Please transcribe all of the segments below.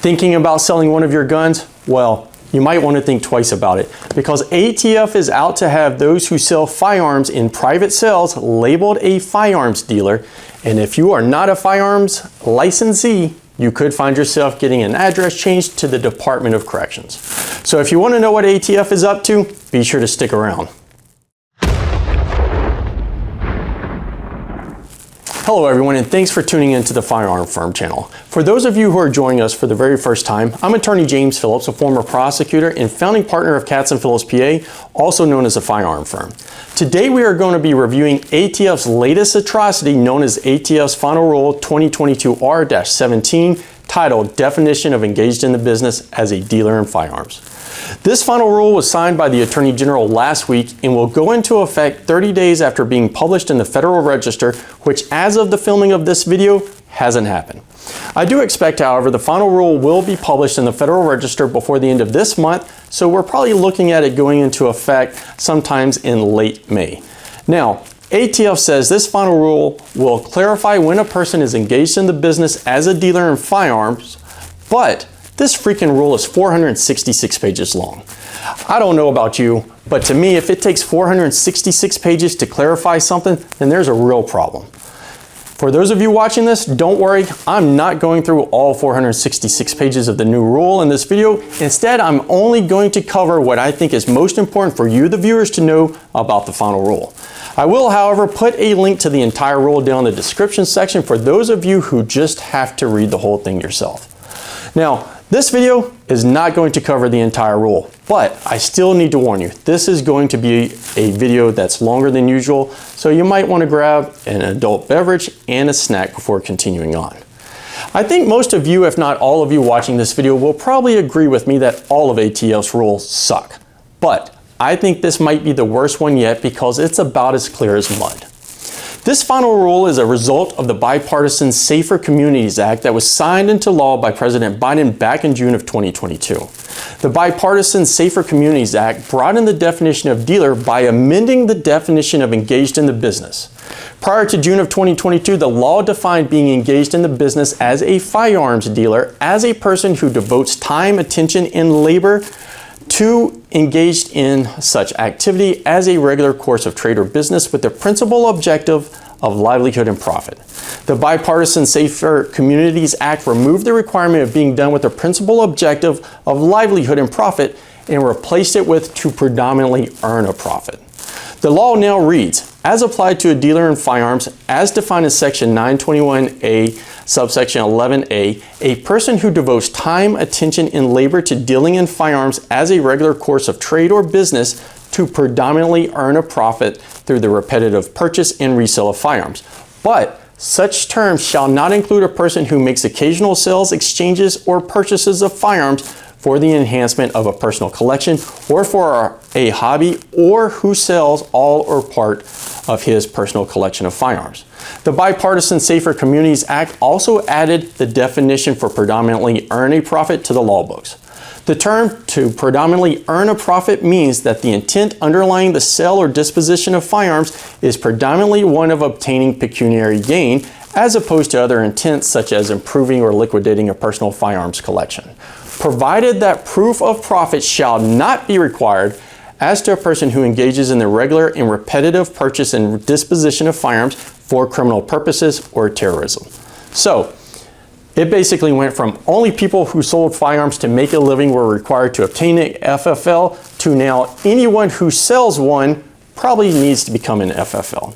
Thinking about selling one of your guns? Well, you might want to think twice about it, because ATF is out to have those who sell firearms in private sales labeled a firearms dealer, and if you are not a firearms licensee, you could find yourself getting an address changed to the Department of Corrections. So if you want to know what ATF is up to, be sure to stick around. Hello everyone, and thanks for tuning into the Firearm Firm channel. For those of you who are joining us for the very first time, I'm attorney James Phillips, a former prosecutor and founding partner of Katz & Phillips PA, also known as a Firearm Firm. Today we are going to be reviewing ATF's latest atrocity known as ATF's Final Rule 2022-R-17, titled Definition of Engaged in the Business as a Dealer in Firearms. This final rule was signed by the Attorney General last week and will go into effect 30 days after being published in the Federal Register, which as of the filming of this video hasn't happened. I do expect, however, the final rule will be published in the Federal Register before the end of this month, so we're probably looking at it going into effect sometimes in late May. Now, ATF says this final rule will clarify when a person is engaged in the business as a dealer in firearms, but this freaking rule is 466 pages long. I don't know about you, but to me, if it takes 466 pages to clarify something, then there's a real problem. For those of you watching this, don't worry, I'm not going through all 466 pages of the new rule in this video. Instead, I'm only going to cover what I think is most important for you, the viewers, to know about the final rule. I will, however, put a link to the entire rule down in the description section for those of you who just have to read the whole thing yourself. Now, this video is not going to cover the entire rule, but I still need to warn you, this is going to be a video that's longer than usual, so you might want to grab an adult beverage and a snack before continuing on. I think most of you, if not all of you watching this video, will probably agree with me that all of ATF's rules suck. But I think this might be the worst one yet because it's about as clear as mud. This final rule is a result of the bipartisan Safer Communities Act that was signed into law by President Biden back in June of 2022. The bipartisan Safer Communities Act broadened the definition of dealer by amending the definition of engaged in the business. Prior to June of 2022, the law defined being engaged in the business as a firearms dealer as a person who devotes time, attention, and labor to engaged in such activity as a regular course of trade or business with the principal objective of livelihood and profit. The Bipartisan Safer Communities Act removed the requirement of being done with the principal objective of livelihood and profit and replaced it with to predominantly earn a profit. The law now reads, as applied to a dealer in firearms, as defined in Section 921A, subsection 11A, a person who devotes time, attention, and labor to dealing in firearms as a regular course of trade or business to predominantly earn a profit through the repetitive purchase and resale of firearms. But such terms shall not include a person who makes occasional sales, exchanges, or purchases of firearms for the enhancement of a personal collection or for a hobby, or who sells all or part of his personal collection of firearms. The Bipartisan Safer Communities Act also added the definition for predominantly earn a profit to the law books. The term to predominantly earn a profit means that the intent underlying the sale or disposition of firearms is predominantly one of obtaining pecuniary gain, as opposed to other intents such as improving or liquidating a personal firearms collection, provided that proof of profit shall not be required as to a person who engages in the regular and repetitive purchase and disposition of firearms for criminal purposes or terrorism. So, it basically went from only people who sold firearms to make a living were required to obtain an FFL to now anyone who sells one probably needs to become an FFL.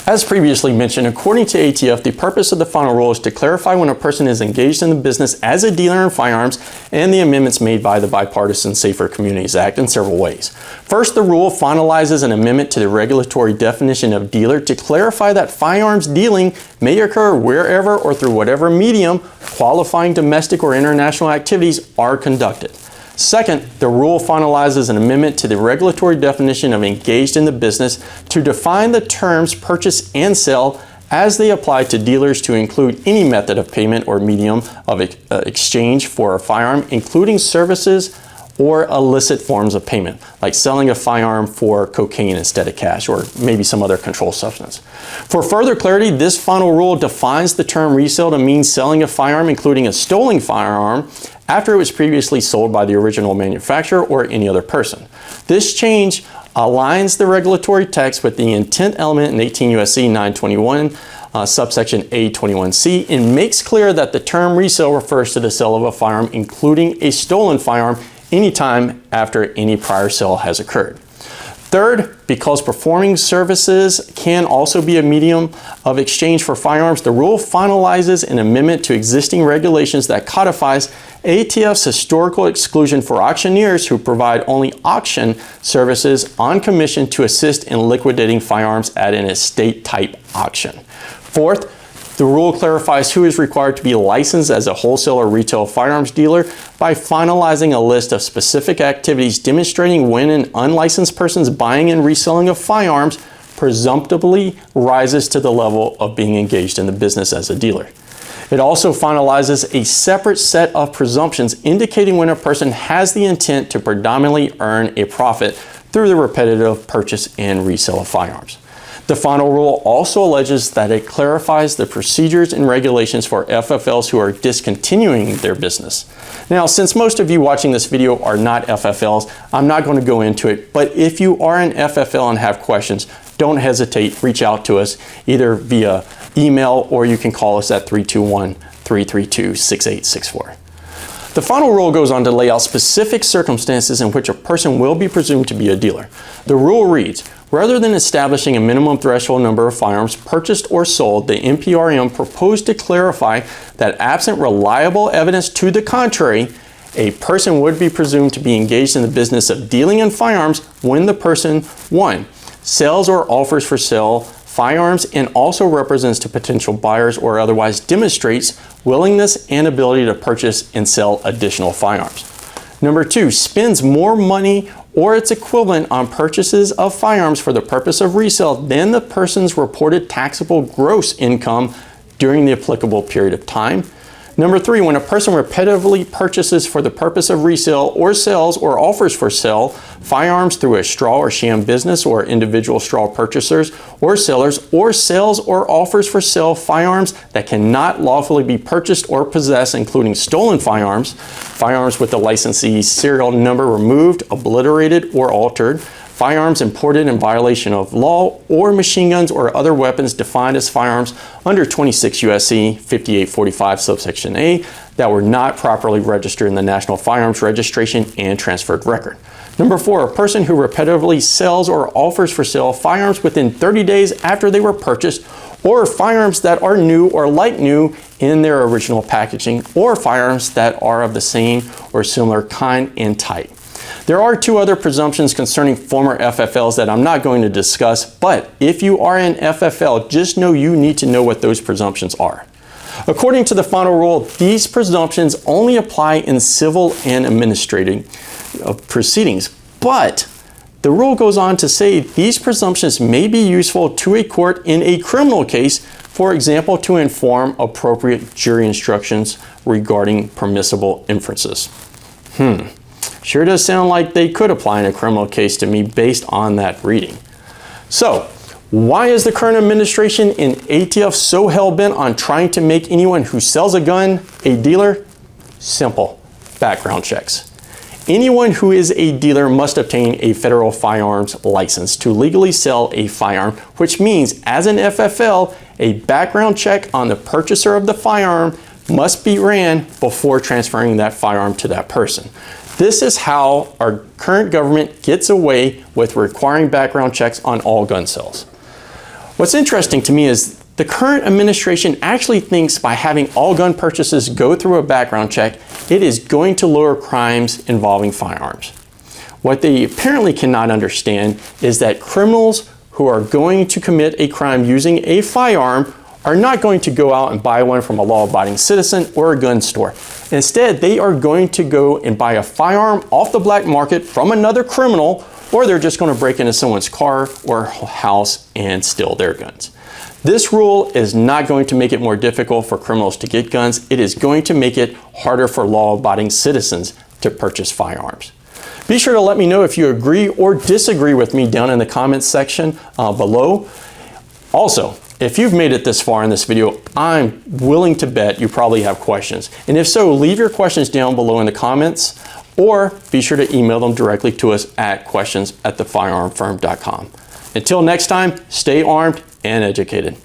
As previously mentioned, according to ATF, the purpose of the final rule is to clarify when a person is engaged in the business as a dealer in firearms and the amendments made by the Bipartisan Safer Communities Act in several ways. First, the rule finalizes an amendment to the regulatory definition of dealer to clarify that firearms dealing may occur wherever or through whatever medium qualifying domestic or international activities are conducted. Second, the rule finalizes an amendment to the regulatory definition of engaged in the business to define the terms purchase and sale as they apply to dealers to include any method of payment or medium of exchange for a firearm, including services or illicit forms of payment, like selling a firearm for cocaine instead of cash, or maybe some other controlled substance. For further clarity, this final rule defines the term resale to mean selling a firearm, including a stolen firearm, after it was previously sold by the original manufacturer or any other person. This change aligns the regulatory text with the intent element in 18 U.S.C. 921, subsection A21C, and makes clear that the term resale refers to the sale of a firearm, including a stolen firearm, anytime after any prior sale has occurred. Third, because performing services can also be a medium of exchange for firearms, the rule finalizes an amendment to existing regulations that codifies ATF's historical exclusion for auctioneers who provide only auction services on commission to assist in liquidating firearms at an estate-type auction. Fourth, the rule clarifies who is required to be licensed as a wholesale or retail firearms dealer by finalizing a list of specific activities demonstrating when an unlicensed person's buying and reselling of firearms presumptively rises to the level of being engaged in the business as a dealer. It also finalizes a separate set of presumptions indicating when a person has the intent to predominantly earn a profit through the repetitive purchase and resale of firearms. The final rule also alleges that it clarifies the procedures and regulations for FFLs who are discontinuing their business. Now, since most of you watching this video are not FFLs, I'm not going to go into it, but if you are an FFL and have questions, don't hesitate, reach out to us either via email or you can call us at 321-332-6864. The final rule goes on to lay out specific circumstances in which a person will be presumed to be a dealer. The rule reads, rather than establishing a minimum threshold number of firearms purchased or sold, the NPRM proposed to clarify that absent reliable evidence to the contrary, a person would be presumed to be engaged in the business of dealing in firearms when the person, 1, sells or offers for sale firearms and also represents to potential buyers or otherwise demonstrates willingness and ability to purchase and sell additional firearms. Number 2, spends more money or its equivalent on purchases of firearms for the purpose of resale than the person's reported taxable gross income during the applicable period of time. Number 3, when a person repetitively purchases for the purpose of resale or sells or offers for sale firearms through a straw or sham business or individual straw purchasers or sellers, or sells or offers for sale firearms that cannot lawfully be purchased or possessed, including stolen firearms, firearms with the licensee's serial number removed, obliterated, or altered, firearms imported in violation of law, or machine guns or other weapons defined as firearms under 26 U.S.C. 5845 subsection A that were not properly registered in the National Firearms Registration and Transferred Record. Number 4, a person who repetitively sells or offers for sale firearms within 30 days after they were purchased, or firearms that are new or like new in their original packaging, or firearms that are of the same or similar kind and type. There are 2 other presumptions concerning former FFLs that I'm not going to discuss, but if you are an FFL, just know you need to know what those presumptions are. According to the final rule, these presumptions only apply in civil and administrative proceedings, but the rule goes on to say these presumptions may be useful to a court in a criminal case, for example, to inform appropriate jury instructions regarding permissible inferences. Sure does sound like they could apply in a criminal case to me based on that reading. So, why is the current administration in ATF so hell-bent on trying to make anyone who sells a gun a dealer? Simple. Background checks. Anyone who is a dealer must obtain a federal firearms license to legally sell a firearm, which means, as an FFL, a background check on the purchaser of the firearm must be ran before transferring that firearm to that person. This is how our current government gets away with requiring background checks on all gun sales. What's interesting to me is the current administration actually thinks by having all gun purchases go through a background check, it is going to lower crimes involving firearms. What they apparently cannot understand is that criminals who are going to commit a crime using a firearm are not going to go out and buy one from a law-abiding citizen or a gun store. Instead, they are going to go and buy a firearm off the black market from another criminal, or they're just going to break into someone's car or house and steal their guns. This rule is not going to make it more difficult for criminals to get guns. It is going to make it harder for law-abiding citizens to purchase firearms. Be sure to let me know if you agree or disagree with me down in the comments section below. Also, if you've made it this far in this video, I'm willing to bet you probably have questions. And if so, leave your questions down below in the comments, or be sure to email them directly to us at questions@thefirearmfirm.com. Until next time, stay armed and educated.